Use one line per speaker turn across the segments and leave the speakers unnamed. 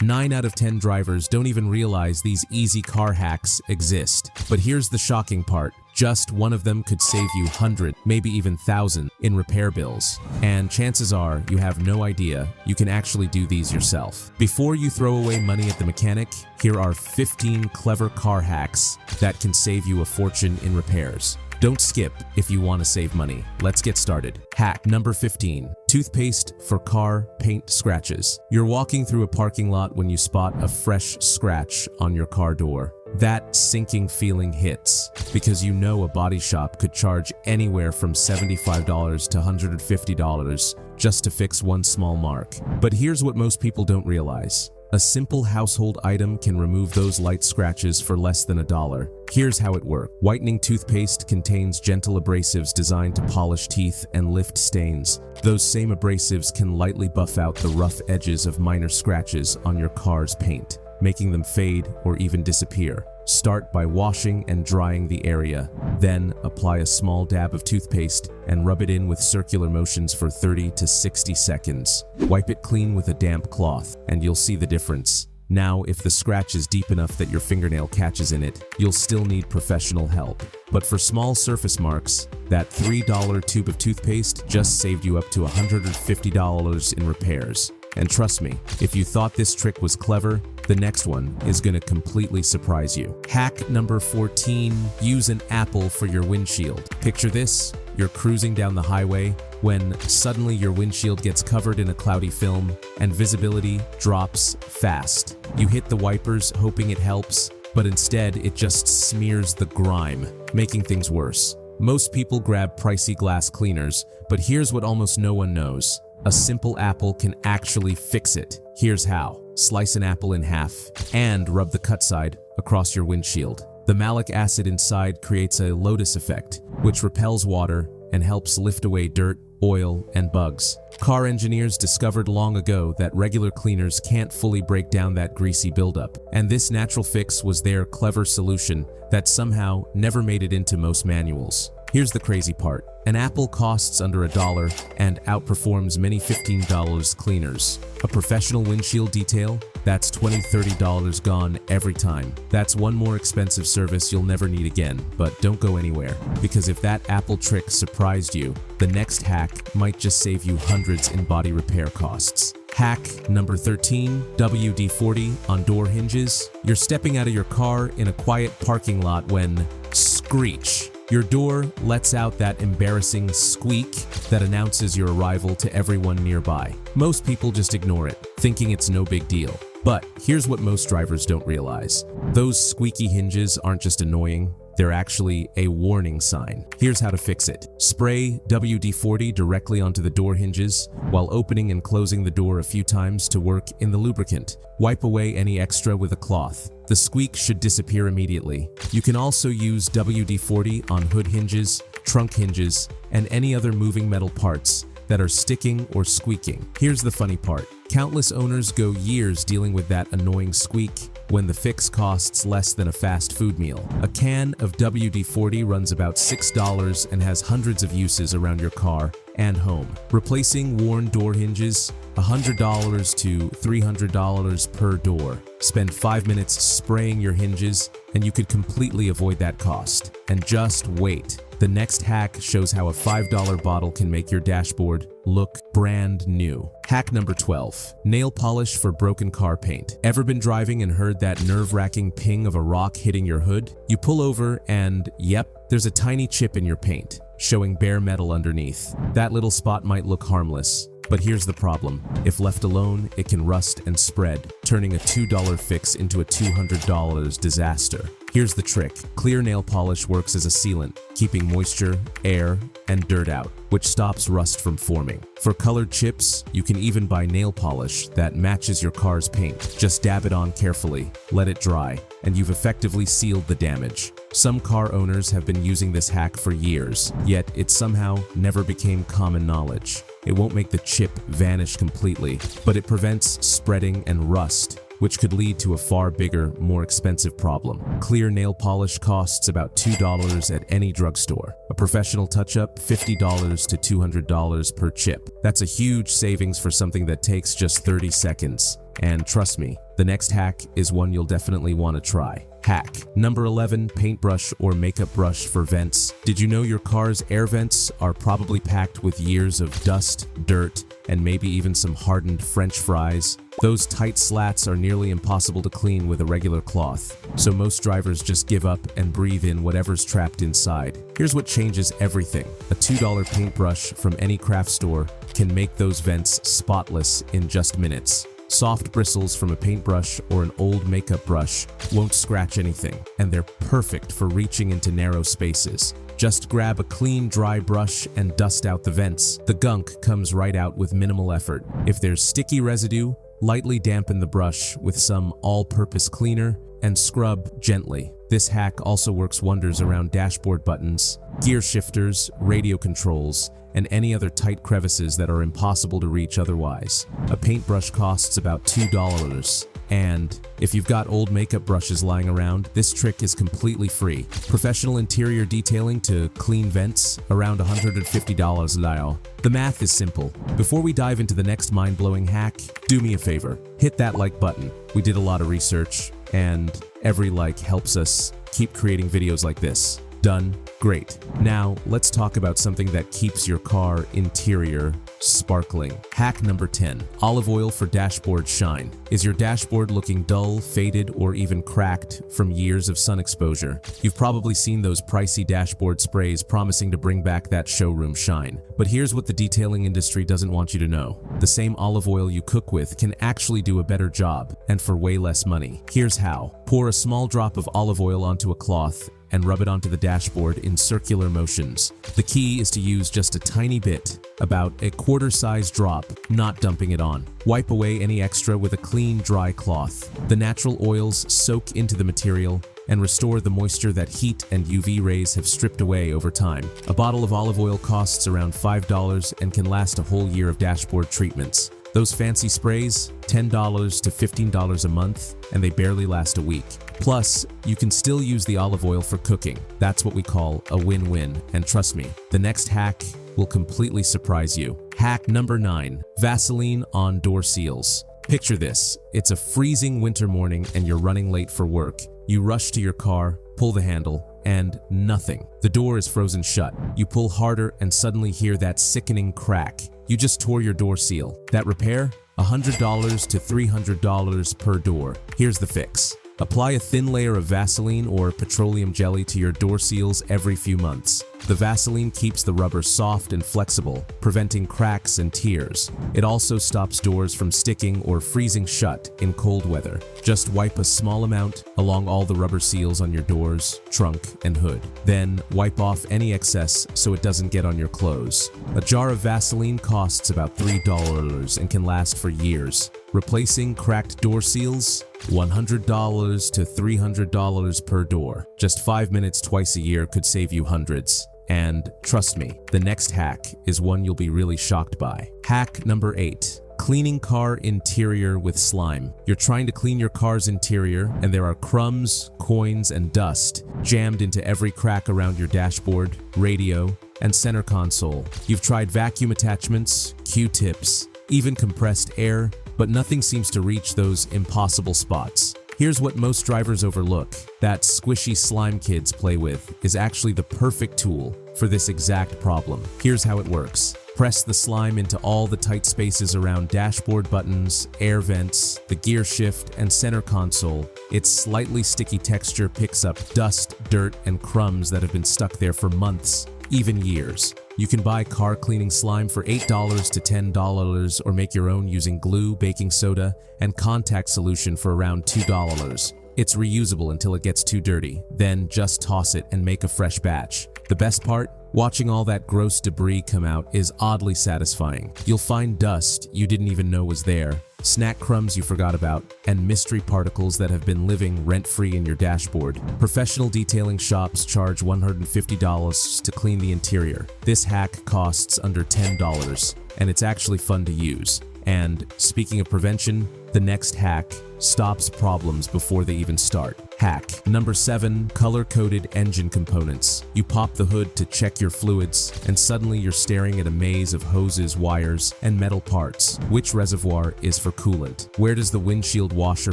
9 out of 10 drivers don't even realize these easy car hacks exist. But here's the shocking part. Just one of them could save you 100, maybe even 1,000 in repair bills. And chances are you have no idea you can actually do these yourself. Before you throw away money at the mechanic, here are 15 clever car hacks that can save you a fortune in repairs. Don't skip if you want to save money. Let's get started. Hack number 15. Toothpaste for car paint scratches. You're walking through a parking lot when you spot a fresh scratch on your car door. That sinking feeling hits because you know a body shop could charge anywhere from $75 to $150 just to fix one small mark. But here's what most people don't realize. A simple household item can remove those light scratches for less than $1. Here's how it works. Whitening toothpaste contains gentle abrasives designed to polish teeth and lift stains. Those same abrasives can lightly buff out the rough edges of minor scratches on your car's paint, making them fade or even disappear. Start by washing and drying the area. Then apply a small dab of toothpaste and rub it in with circular motions for 30 to 60 seconds. Wipe it clean with a damp cloth, and you'll see the difference. Now, if the scratch is deep enough that your fingernail catches in it, you'll still need professional help. But for small surface marks, that $3 tube of toothpaste just saved you up to $150 in repairs. And trust me, if you thought this trick was clever, the next one is going to completely surprise you. Hack number 14, use an apple for your windshield. Picture this, you're cruising down the highway when suddenly your windshield gets covered in a cloudy film and visibility drops fast. You hit the wipers hoping it helps, but instead it just smears the grime, making things worse. Most people grab pricey glass cleaners, but here's what almost no one knows. A simple apple can actually fix it. Here's how. Slice an apple in half and rub the cut side across your windshield. The malic acid inside creates a lotus effect, which repels water and helps lift away dirt, oil, and bugs. Car engineers discovered long ago that regular cleaners can't fully break down that greasy buildup, and this natural fix was their clever solution that somehow never made it into most manuals. Here's the crazy part. An apple costs under $1 and outperforms many $15 cleaners. A professional windshield detail? That's $20, $30 gone every time. That's one more expensive service you'll never need again, but don't go anywhere. Because if that apple trick surprised you, the next hack might just save you hundreds in body repair costs. Hack number 13, WD-40 on door hinges. You're stepping out of your car in a quiet parking lot when screech. Your door lets out that embarrassing squeak that announces your arrival to everyone nearby. Most people just ignore it, thinking it's no big deal. But here's what most drivers don't realize. Those squeaky hinges aren't just annoying, they're actually a warning sign. Here's how to fix it. Spray WD-40 directly onto the door hinges while opening and closing the door a few times to work in the lubricant. Wipe away any extra with a cloth. The squeak should disappear immediately. You can also use WD-40 on hood hinges, trunk hinges, and any other moving metal parts that are sticking or squeaking. Here's the funny part. Countless owners go years dealing with that annoying squeak when the fix costs less than a fast food meal. A can of WD-40 runs about $6 and has hundreds of uses around your car and home. Replacing worn door hinges, $100 to $300 per door. Spend 5 minutes spraying your hinges and you could completely avoid that cost. And just wait. The next hack shows how a $5 bottle can make your dashboard look brand new. Hack number 12, nail polish for broken car paint. Ever been driving and heard that nerve-wracking ping of a rock hitting your hood? You pull over and, yep, there's a tiny chip in your paint, showing bare metal underneath. That little spot might look harmless, but here's the problem. If left alone, it can rust and spread, turning a $2 fix into a $200 disaster. Here's the trick. Clear nail polish works as a sealant, keeping moisture, air, and dirt out, which stops rust from forming. For colored chips, you can even buy nail polish that matches your car's paint. Just dab it on carefully, let it dry, and you've effectively sealed the damage. Some car owners have been using this hack for years, yet it somehow never became common knowledge. It won't make the chip vanish completely, but it prevents spreading and rust, which could lead to a far bigger, more expensive problem. Clear nail polish costs about $2 at any drugstore. A professional touch-up, $50 to $200 per chip. That's a huge savings for something that takes just 30 seconds. And trust me, the next hack is one you'll definitely want to try. Hack number 11, paintbrush or makeup brush for vents. Did you know your car's air vents are probably packed with years of dust, dirt, and maybe even some hardened French fries? Those tight slats are nearly impossible to clean with a regular cloth, so most drivers just give up and breathe in whatever's trapped inside. Here's what changes everything. A $2 paintbrush from any craft store can make those vents spotless in just minutes. Soft bristles from a paintbrush or an old makeup brush won't scratch anything, and they're perfect for reaching into narrow spaces. Just grab a clean, dry brush and dust out the vents. The gunk comes right out with minimal effort. If there's sticky residue, lightly dampen the brush with some all-purpose cleaner and scrub gently. This hack also works wonders around dashboard buttons, gear shifters, radio controls, and any other tight crevices that are impossible to reach otherwise. A paintbrush costs about $2, and if you've got old makeup brushes lying around, this trick is completely free. Professional interior detailing to clean vents, around $150 now. The math is simple. Before we dive into the next mind-blowing hack, do me a favor, hit that like button. We did a lot of research, and every like helps us keep creating videos like this. Done? Great. Now, let's talk about something that keeps your car interior sparkling. Hack number 10. Olive oil for dashboard shine. Is your dashboard looking dull, faded, or even cracked from years of sun exposure? You've probably seen those pricey dashboard sprays promising to bring back that showroom shine. But here's what the detailing industry doesn't want you to know. The same olive oil you cook with can actually do a better job, and for way less money. Here's how. Pour a small drop of olive oil onto a cloth and rub it onto the dashboard in circular motions. The key is to use just a tiny bit, about a quarter-size drop, not dumping it on. Wipe away any extra with a clean, dry cloth. The natural oils soak into the material and restore the moisture that heat and UV rays have stripped away over time. A bottle of olive oil costs around $5 and can last a whole year of dashboard treatments. Those fancy sprays, $10 to $15 a month, and they barely last a week. Plus, you can still use the olive oil for cooking. That's what we call a win-win, and trust me, the next hack will completely surprise you. Hack number 9, Vaseline on door seals. Picture this, it's a freezing winter morning and you're running late for work. You rush to your car, pull the handle, and nothing. The door is frozen shut. You pull harder and suddenly hear that sickening crack. You just tore your door seal. That repair? $100 to $300 per door. Here's the fix. Apply a thin layer of Vaseline or petroleum jelly to your door seals every few months. The Vaseline keeps the rubber soft and flexible, preventing cracks and tears. It also stops doors from sticking or freezing shut in cold weather. Just wipe a small amount along all the rubber seals on your doors, trunk, and hood. Then wipe off any excess so it doesn't get on your clothes. A jar of Vaseline costs about $3 and can last for years. Replacing cracked door seals? $100 to $300 per door. Just 5 minutes twice a year could save you hundreds. And trust me, the next hack is one you'll be really shocked by. Hack number 8. Cleaning car interior with slime. You're trying to clean your car's interior, and there are crumbs, coins, and dust jammed into every crack around your dashboard, radio, and center console. You've tried vacuum attachments, Q-tips, even compressed air, but nothing seems to reach those impossible spots. Here's what most drivers overlook. That squishy slime kids play with is actually the perfect tool for this exact problem. Here's how it works. Press the slime into all the tight spaces around dashboard buttons, air vents, the gear shift, and center console. Its slightly sticky texture picks up dust, dirt, and crumbs that have been stuck there for months, even years. You can buy car cleaning slime for $8 to $10 or make your own using glue, baking soda, and contact solution for around $2. It's reusable until it gets too dirty. Then just toss it and make a fresh batch. The best part? Watching all that gross debris come out is oddly satisfying. You'll find dust you didn't even know was there, snack crumbs you forgot about, and mystery particles that have been living rent-free in your dashboard. Professional detailing shops charge $150 to clean the interior. This hack costs under $10, and it's actually fun to use. And speaking of prevention, the next hack stops problems before they even start. Hack number 7, color-coded engine components. You pop the hood to check your fluids, and suddenly you're staring at a maze of hoses, wires, and metal parts. Which reservoir is for coolant? Where does the windshield washer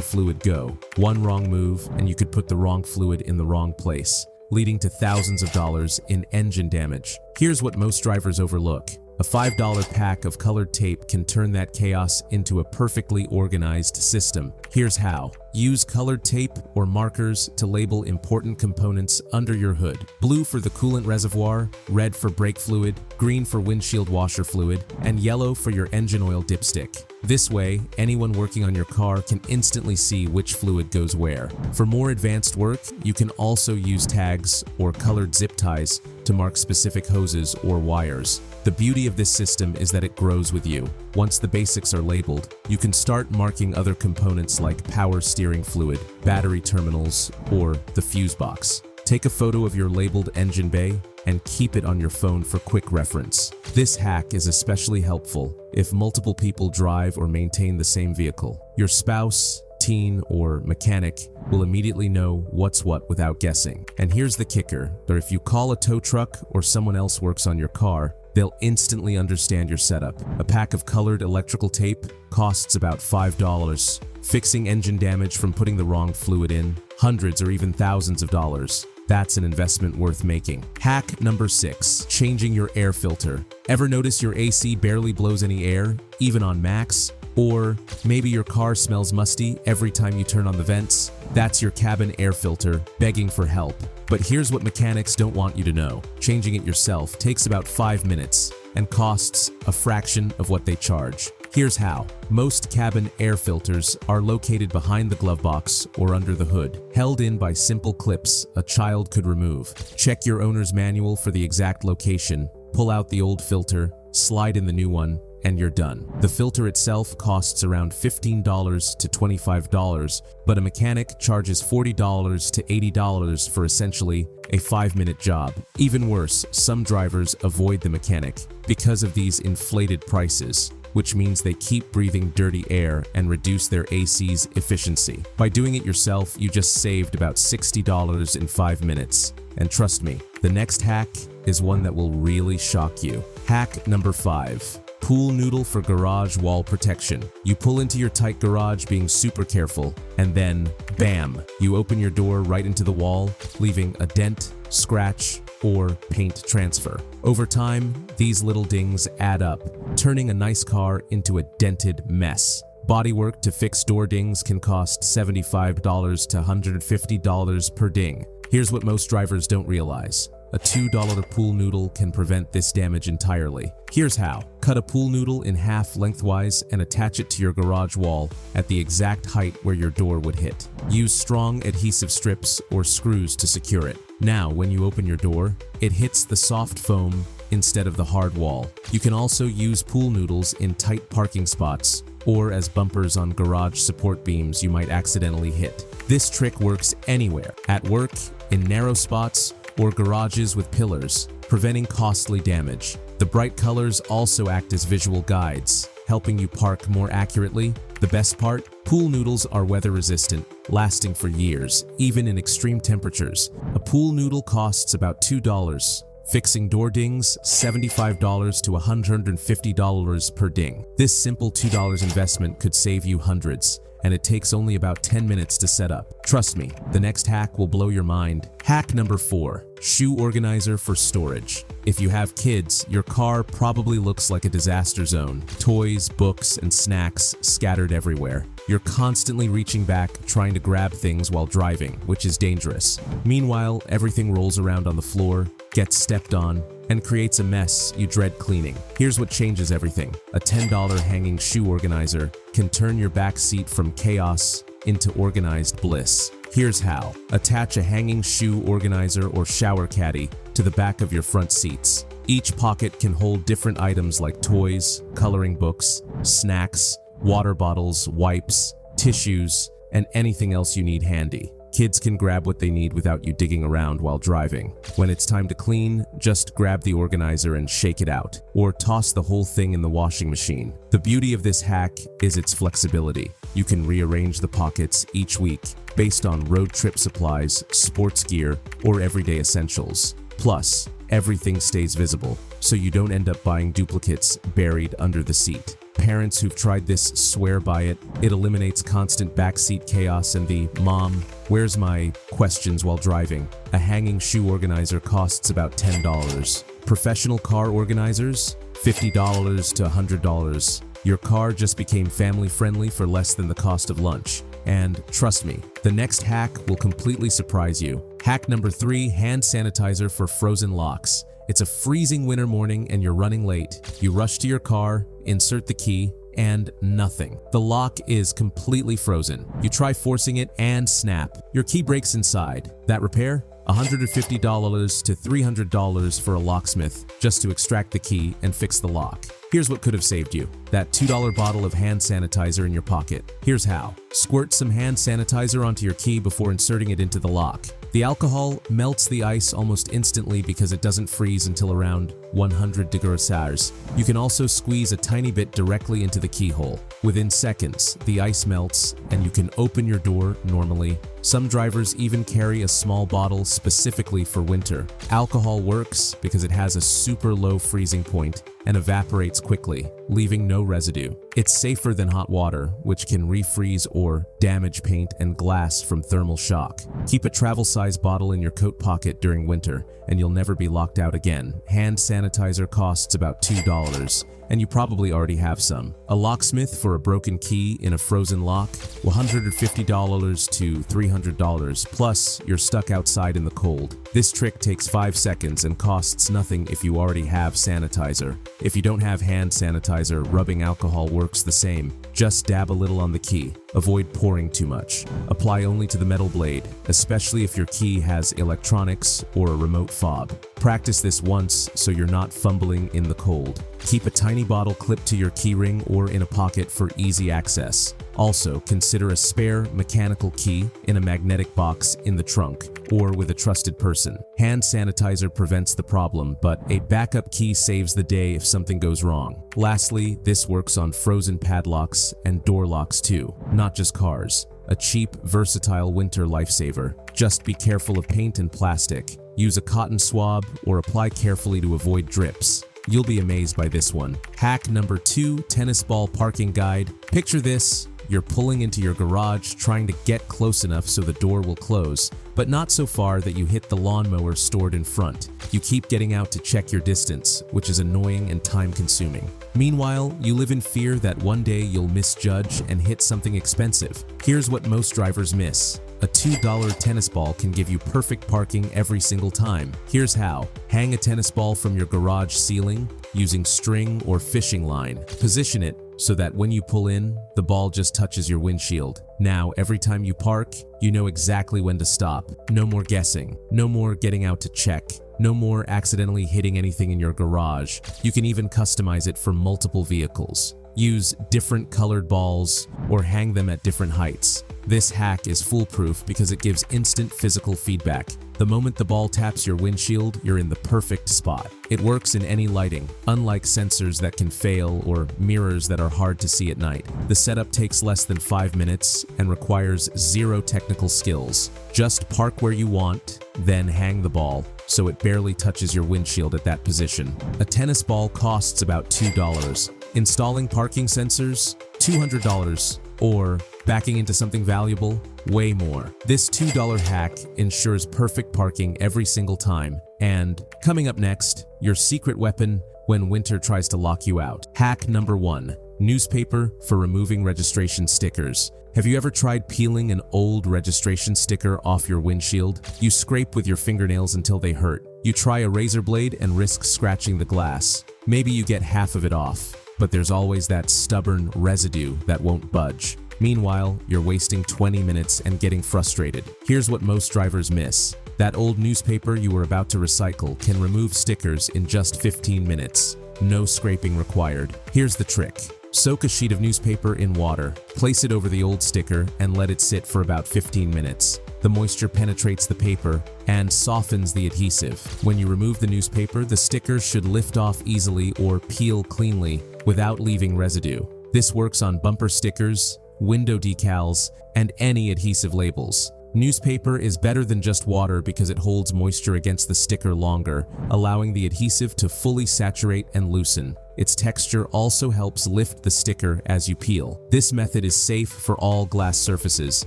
fluid go? One wrong move, and you could put the wrong fluid in the wrong place, leading to thousands of dollars in engine damage. Here's what most drivers overlook. A $5 pack of colored tape can turn that chaos into a perfectly organized system. Here's how. Use colored tape or markers to label important components under your hood. Blue for the coolant reservoir, red for brake fluid, green for windshield washer fluid, and yellow for your engine oil dipstick. This way, anyone working on your car can instantly see which fluid goes where. For more advanced work, you can also use tags or colored zip ties to mark specific hoses or wires. The beauty of this system is that it grows with you. Once the basics are labeled, you can start marking other components like power steering fluid, battery terminals, or the fuse box. Take a photo of your labeled engine bay and keep it on your phone for quick reference. This hack is especially helpful if multiple people drive or maintain the same vehicle. Your spouse, teen, or mechanic will immediately know what's what without guessing. And here's the kicker, that if you call a tow truck or someone else works on your car, they'll instantly understand your setup. A pack of colored electrical tape costs about $5. Fixing engine damage from putting the wrong fluid in, hundreds or even thousands of dollars. That's an investment worth making. Hack number 6, changing your air filter. Ever notice your AC barely blows any air, even on max? Or maybe your car smells musty every time you turn on the vents? That's your cabin air filter begging for help. But here's what mechanics don't want you to know. Changing it yourself takes about 5 minutes and costs a fraction of what they charge. Here's how. Most cabin air filters are located behind the glove box or under the hood, held in by simple clips a child could remove. Check your owner's manual for the exact location, pull out the old filter, slide in the new one, and you're done. The filter itself costs around $15 to $25, but a mechanic charges $40 to $80 for essentially a 5-minute job. Even worse, some drivers avoid the mechanic because of these inflated prices, which means they keep breathing dirty air and reduce their AC's efficiency. By doing it yourself, you just saved about $60 in 5 minutes. And trust me, the next hack is one that will really shock you. Hack number 5. Pool noodle for garage wall protection. You pull into your tight garage being super careful, and then, bam, you open your door right into the wall, leaving a dent, scratch, or paint transfer. Over time, these little dings add up, turning a nice car into a dented mess. Bodywork to fix door dings can cost $75 to $150 per ding. Here's what most drivers don't realize. A $2 pool noodle can prevent this damage entirely. Here's how. Cut a pool noodle in half lengthwise and attach it to your garage wall at the exact height where your door would hit. Use strong adhesive strips or screws to secure it. Now, when you open your door, it hits the soft foam instead of the hard wall. You can also use pool noodles in tight parking spots or as bumpers on garage support beams you might accidentally hit. This trick works anywhere, at work, in narrow spots, or garages with pillars, preventing costly damage. The bright colors also act as visual guides, helping you park more accurately. The best part? Pool noodles are weather resistant, lasting for years, even in extreme temperatures. A pool noodle costs about $2. Fixing door dings, $75 to $150 per ding. This simple $2 investment could save you hundreds, and it takes only about 10 minutes to set up. Trust me, the next hack will blow your mind. Hack number 4, shoe organizer for storage. If you have kids, your car probably looks like a disaster zone. Toys, books, and snacks scattered everywhere. You're constantly reaching back, trying to grab things while driving, which is dangerous. Meanwhile, everything rolls around on the floor, gets stepped on, and creates a mess you dread cleaning. Here's what changes everything. A $10 hanging shoe organizer can turn your back seat from chaos into organized bliss. Here's how. Attach a hanging shoe organizer or shower caddy to the back of your front seats. Each pocket can hold different items like toys, coloring books, snacks, water bottles, wipes, tissues, and anything else you need handy. Kids can grab what they need without you digging around while driving. When it's time to clean, just grab the organizer and shake it out, or toss the whole thing in the washing machine. The beauty of this hack is its flexibility. You can rearrange the pockets each week based on road trip supplies, sports gear, or everyday essentials. Plus, everything stays visible, so you don't end up buying duplicates buried under the seat. Parents who've tried this swear by it. It eliminates constant backseat chaos and the "Mom, where's my?" questions while driving. A hanging shoe organizer costs about $10. Professional car organizers? $50 to $100. Your car just became family friendly for less than the cost of lunch. And trust me, the next hack will completely surprise you. Hack number 3, hand sanitizer for frozen locks. It's a freezing winter morning and you're running late. You rush to your car, insert the key, and nothing. The lock is completely frozen. You try forcing it and snap. Your key breaks inside. That repair? $150 to $300 for a locksmith just to extract the key and fix the lock. Here's what could have saved you: that $2 bottle of hand sanitizer in your pocket. Here's how. Squirt some hand sanitizer onto your key before inserting it into the lock. The alcohol melts the ice almost instantly because it doesn't freeze until around 100 degrees Celsius. You can also squeeze a tiny bit directly into the keyhole. Within seconds, the ice melts and you can open your door normally. Some drivers even carry a small bottle specifically for winter. Alcohol works because it has a super low freezing point and evaporates quickly, leaving no residue. It's safer than hot water, which can refreeze or damage paint and glass from thermal shock. Keep a travel-size bottle in your coat pocket during winter, and you'll never be locked out again. Hand sanitizer costs about $2, and you probably already have some. A locksmith for a broken key in a frozen lock? $150 to $300, plus you're stuck outside in the cold. This trick takes 5 seconds and costs nothing if you already have sanitizer. If you don't have hand sanitizer, rubbing alcohol works the same. Just dab a little on the key. Avoid pouring too much. Apply only to the metal blade, especially if your key has electronics or a remote fob. Practice this once so you're not fumbling in the cold. Keep a tiny bottle clipped to your keyring or in a pocket for easy access. Also, consider a spare mechanical key in a magnetic box in the trunk or with a trusted person. Hand sanitizer prevents the problem, but a backup key saves the day if something goes wrong. Lastly, this works on frozen padlocks and door locks too, not just cars. A cheap, versatile winter lifesaver. Just be careful of paint and plastic. Use a cotton swab or apply carefully to avoid drips. You'll be amazed by this one. Hack number 2, tennis ball parking guide. Picture this. You're pulling into your garage, trying to get close enough so the door will close, but not so far that you hit the lawnmower stored in front. You keep getting out to check your distance, which is annoying and time-consuming. Meanwhile, you live in fear that one day you'll misjudge and hit something expensive. Here's what most drivers miss. A $2 tennis ball can give you perfect parking every single time. Here's how. Hang a tennis ball from your garage ceiling using string or fishing line. Position it so that when you pull in, the ball just touches your windshield. Now, every time you park, you know exactly when to stop. No more guessing. No more getting out to check. No more accidentally hitting anything in your garage. You can even customize it for multiple vehicles. Use different colored balls or hang them at different heights. This hack is foolproof because it gives instant physical feedback. The moment the ball taps your windshield, you're in the perfect spot. It works in any lighting, unlike sensors that can fail or mirrors that are hard to see at night. The setup takes less than 5 minutes and requires zero technical skills. Just park where you want, then hang the ball so it barely touches your windshield at that position. A tennis ball costs about $2. Installing parking sensors? $200. Or backing into something valuable? Way more. This $2 hack ensures perfect parking every single time. And coming up next, your secret weapon when winter tries to lock you out. Hack number 1. Newspaper for removing registration stickers. Have you ever tried peeling an old registration sticker off your windshield? You scrape with your fingernails until they hurt. You try a razor blade and risk scratching the glass. Maybe you get half of it off, but there's always that stubborn residue that won't budge. Meanwhile, you're wasting 20 minutes and getting frustrated. Here's what most drivers miss. That old newspaper you were about to recycle can remove stickers in just 15 minutes. No scraping required. Here's the trick. Soak a sheet of newspaper in water, place it over the old sticker, and let it sit for about 15 minutes. The moisture penetrates the paper and softens the adhesive. When you remove the newspaper, the sticker should lift off easily or peel cleanly without leaving residue. This works on bumper stickers, window decals, and any adhesive labels. Newspaper is better than just water because it holds moisture against the sticker longer, allowing the adhesive to fully saturate and loosen. Its texture also helps lift the sticker as you peel. This method is safe for all glass surfaces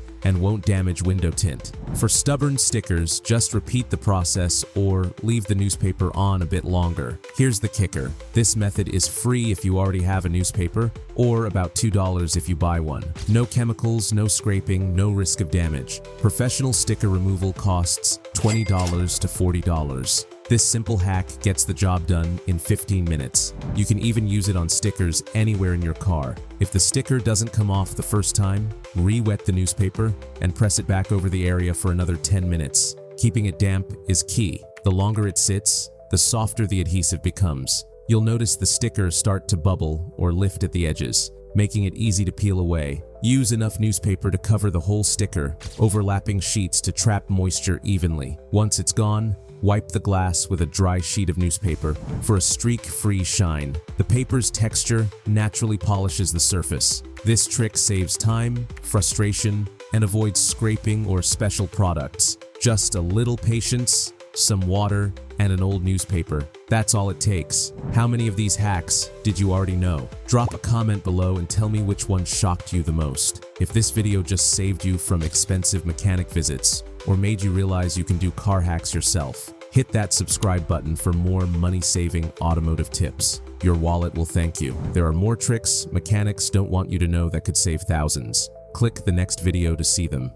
and won't damage window tint. For stubborn stickers, just repeat the process or leave the newspaper on a bit longer. Here's the kicker. This method is free if you already have a newspaper, or about $2 if you buy one. No chemicals, no scraping, no risk of damage. Professional sticker removal costs $20 to $40. This simple hack gets the job done in 15 minutes. You can even use it on stickers anywhere in your car. If the sticker doesn't come off the first time, re-wet the newspaper and press it back over the area for another 10 minutes. Keeping it damp is key. The longer it sits, the softer the adhesive becomes. You'll notice the stickers start to bubble or lift at the edges, making it easy to peel away. Use enough newspaper to cover the whole sticker, overlapping sheets to trap moisture evenly. Once it's gone, wipe the glass with a dry sheet of newspaper for a streak-free shine. The paper's texture naturally polishes the surface. This trick saves time, frustration, and avoids scraping or special products. Just a little patience, some water, and an old newspaper. That's all it takes. How many of these hacks did you already know? Drop a comment below and tell me which one shocked you the most. If this video just saved you from expensive mechanic visits or made you realize you can do car hacks yourself, hit that subscribe button for more money-saving automotive tips. Your wallet will thank you. There are more tricks mechanics don't want you to know that could save thousands. Click the next video to see them.